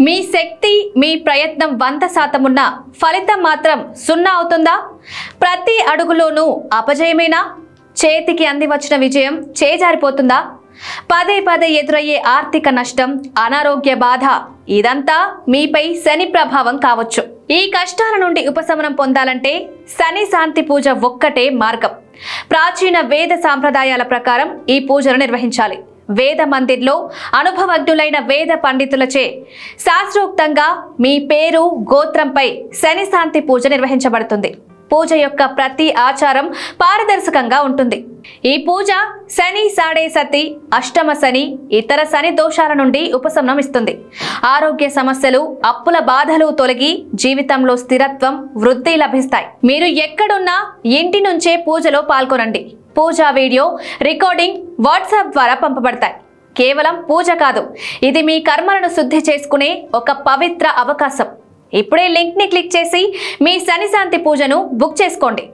మీ శక్తి మీ ప్రయత్నం 100% ఉన్నా ఫలితం మాత్రం 0 అవుతుందా? ప్రతి అడుగులోనూ అపజయమేనా? చేతికి అంది వచ్చిన విజయం చేజారిపోతుందా? పదే పదే ఎదురయ్యే ఆర్థిక నష్టం, అనారోగ్య బాధ ఇదంతా మీపై శని ప్రభావం కావచ్చు. ఈ కష్టాల నుండి ఉపశమనం పొందాలంటే శని శాంతి పూజ ఒక్కటే మార్గం. ప్రాచీన వేద సాంప్రదాయాల ప్రకారం ఈ పూజను నిర్వహించాలి. వేద మందిర్లో అనుభవజ్ఞులైన వేద పండితులచే శాస్త్రోక్తంగా మీ పేరు, గోత్రంపై శని శాంతి పూజ నిర్వహించబడుతుంది. పూజ యొక్క ప్రతి ఆచారం పారదర్శకంగా ఉంటుంది. ఈ పూజ శని, సాడే సతి, అష్టమ శని, ఇతర శని దోషాల నుండి ఉపశమనం ఇస్తుంది. ఆరోగ్య సమస్యలు, అప్పుల బాధలు తొలగి జీవితంలో స్థిరత్వం, వృద్ధి లభిస్తాయి. మీరు ఎక్కడున్నా ఇంటి నుంచే పూజలో పాల్గొనండి. పూజా వీడియో రికార్డింగ్ వాట్సాప్ ద్వారా పంపబడతాయి. కేవలం పూజ కాదు, ఇది మీ కర్మలను శుద్ధి చేసుకునే ఒక పవిత్ర అవకాశం. ఇప్పుడే లింక్ ని క్లిక్ చేసి మీ శని శాంతి పూజను బుక్ చేసుకోండి.